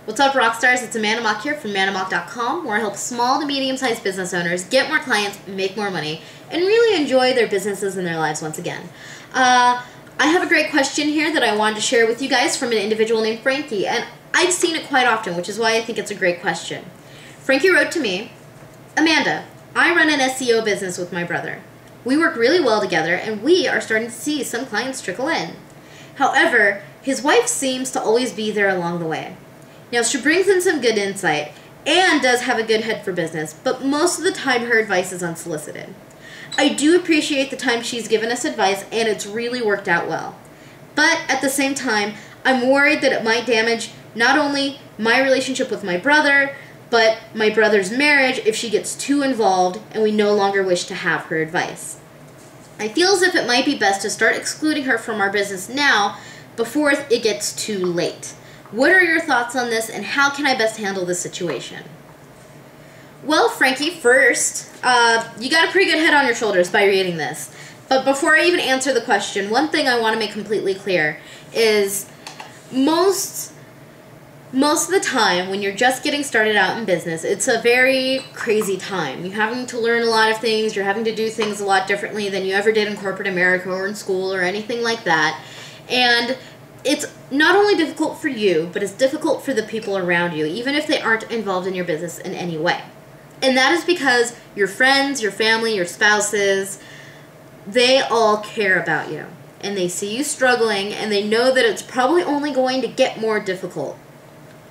What's up, Rockstars? It's Amanda Mock here from amandamock.com, where I help small to medium-sized business owners get more clients, make more money, and really enjoy their businesses and their lives once again. I have a great question here that I wanted to share with you guys from an individual named Frankie, and I've seen it quite often, which is why I think it's a great question. Frankie wrote to me, Amanda, I run an SEO business with my brother. We work really well together, and we are starting to see some clients trickle in. However, his wife seems to always be there along the way. Now, she brings in some good insight and does have a good head for business, but most of the time her advice is unsolicited. I do appreciate the time she's given us advice, and it's really worked out well. But at the same time, I'm worried that it might damage not only my relationship with my brother, but my brother's marriage if she gets too involved and we no longer wish to have her advice. I feel as if it might be best to start excluding her from our business now before it gets too late. What are your thoughts on this, and how can I best handle this situation? Well, Frankie, first, you got a pretty good head on your shoulders by reading this. But before I even answer the question, one thing I want to make completely clear is most of the time when you're just getting started out in business, it's a very crazy time. You're having to learn a lot of things. You're having to do things a lot differently than you ever did in corporate America or in school or anything like that. And it's not only difficult for you, but it's difficult for the people around you, even if they aren't involved in your business in any way. And that is because your friends, your family, your spouses, they all care about you. And they see you struggling, and they know that it's probably only going to get more difficult.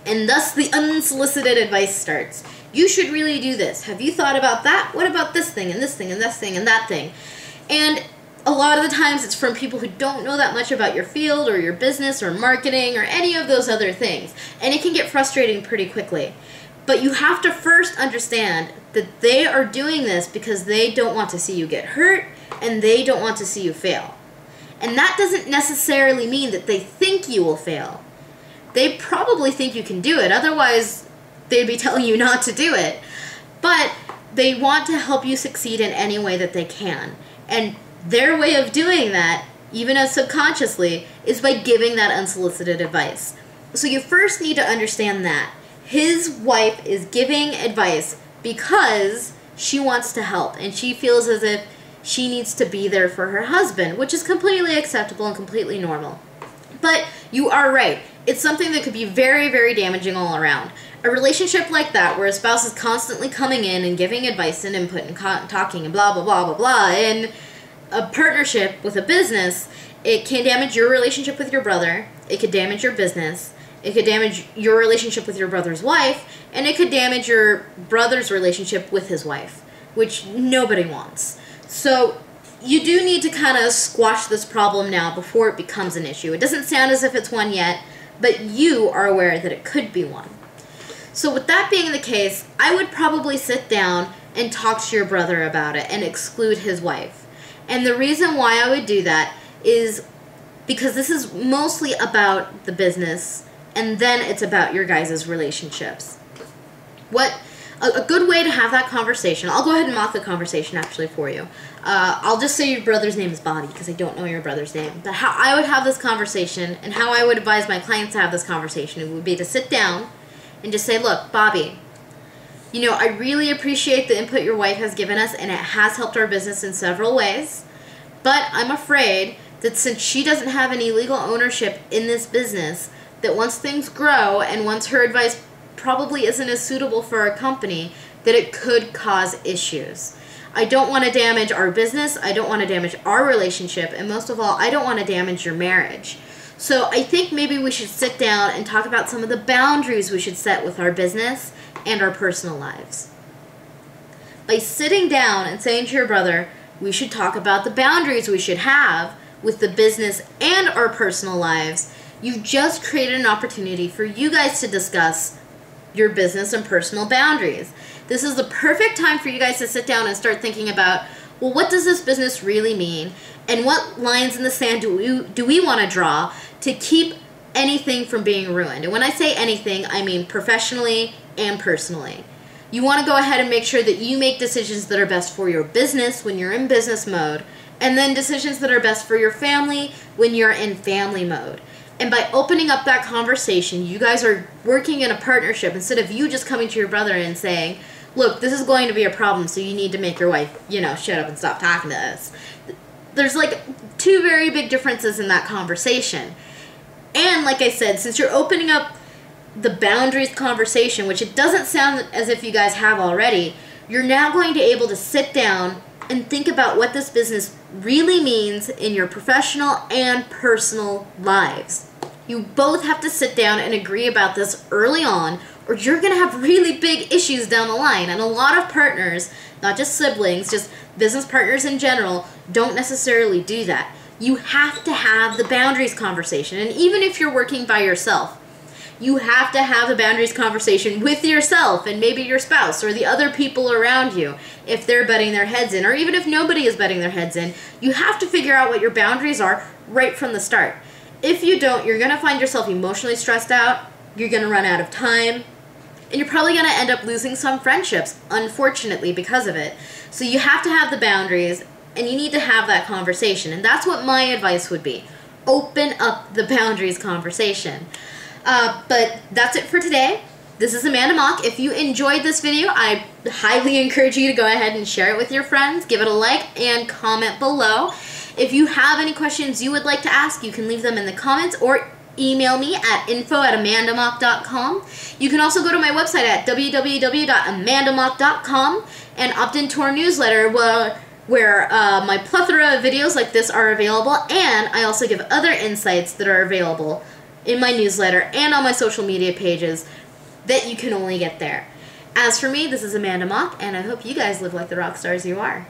And thus the unsolicited advice starts. You should really do this. Have you thought about that? What about this thing, and this thing, and this thing, and that thing? And a lot of the times it's from people who don't know that much about your field or your business or marketing or any of those other things. And it can get frustrating pretty quickly. But you have to first understand that they are doing this because they don't want to see you get hurt and they don't want to see you fail. And that doesn't necessarily mean that they think you will fail. They probably think you can do it, otherwise they'd be telling you not to do it. But they want to help you succeed in any way that they can. And their way of doing that, even as subconsciously, is by giving that unsolicited advice. So you first need to understand that. His wife is giving advice because she wants to help, and she feels as if she needs to be there for her husband, which is completely acceptable and completely normal. But you are right. It's something that could be very, very damaging all around. A relationship like that, where a spouse is constantly coming in and giving advice and input and talking and blah, blah, blah, blah, blah, and a partnership with a business, it can damage your relationship with your brother, it could damage your business, it could damage your relationship with your brother's wife, and it could damage your brother's relationship with his wife, which nobody wants. So you do need to kind of squash this problem now before it becomes an issue. It doesn't sound as if it's one yet, but you are aware that it could be one. So with that being the case, I would probably sit down and talk to your brother about it and exclude his wife. And the reason why I would do that is because this is mostly about the business, and then it's about your guys' relationships. A good way to have that conversation, I'll go ahead and mock the conversation actually for you. I'll just say your brother's name is Bobby because I don't know your brother's name. But how I would have this conversation and how I would advise my clients to have this conversation, it would be to sit down and just say, look, Bobby, you know, I really appreciate the input your wife has given us, and it has helped our business in several ways. But I'm afraid that since she doesn't have any legal ownership in this business, that once things grow and once her advice probably isn't as suitable for our company, that it could cause issues. I don't want to damage our business, I don't want to damage our relationship, and most of all, I don't want to damage your marriage. So I think maybe we should sit down and talk about some of the boundaries we should set with our business and our personal lives. By sitting down and saying to your brother, we should talk about the boundaries we should have with the business and our personal lives, you've just created an opportunity for you guys to discuss your business and personal boundaries. This is the perfect time for you guys to sit down and start thinking about, well, what does this business really mean? And what lines in the sand do we want to draw to keep anything from being ruined? And when I say anything, I mean professionally and personally. You want to go ahead and make sure that you make decisions that are best for your business when you're in business mode, and then decisions that are best for your family when you're in family mode. And by opening up that conversation, you guys are working in a partnership instead of you just coming to your brother and saying, look, this is going to be a problem, so you need to make your wife, shut up and stop talking to us. There's like two very big differences in that conversation. And like I said, since you're opening up the boundaries conversation, which it doesn't sound as if you guys have already, you're now going to be able to sit down and think about what this business really means in your professional and personal lives. You both have to sit down and agree about this early on, or you're going to have really big issues down the line. And a lot of partners, not just siblings, just business partners in general, don't necessarily do that. You have to have the boundaries conversation. And even if you're working by yourself, you have to have the boundaries conversation with yourself and maybe your spouse or the other people around you if they're butting their heads in, or even if nobody is butting their heads in. You have to figure out what your boundaries are right from the start. If you don't, you're going to find yourself emotionally stressed out, you're going to run out of time, and you're probably going to end up losing some friendships, unfortunately, because of it. So you have to have the boundaries, and you need to have that conversation. And that's what my advice would be. Open up the boundaries conversation. But that's it for today. This is Amanda Mock. If you enjoyed this video, I highly encourage you to go ahead and share it with your friends. Give it a like and comment below. If you have any questions you would like to ask, you can leave them in the comments or email me at info@amandamock.com. You can also go to my website at www.amandamock.com and opt into our newsletter where my plethora of videos like this are available, and I also give other insights that are available in my newsletter and on my social media pages that you can only get there. As for me, this is Amanda Mock, and I hope you guys live like the rock stars you are.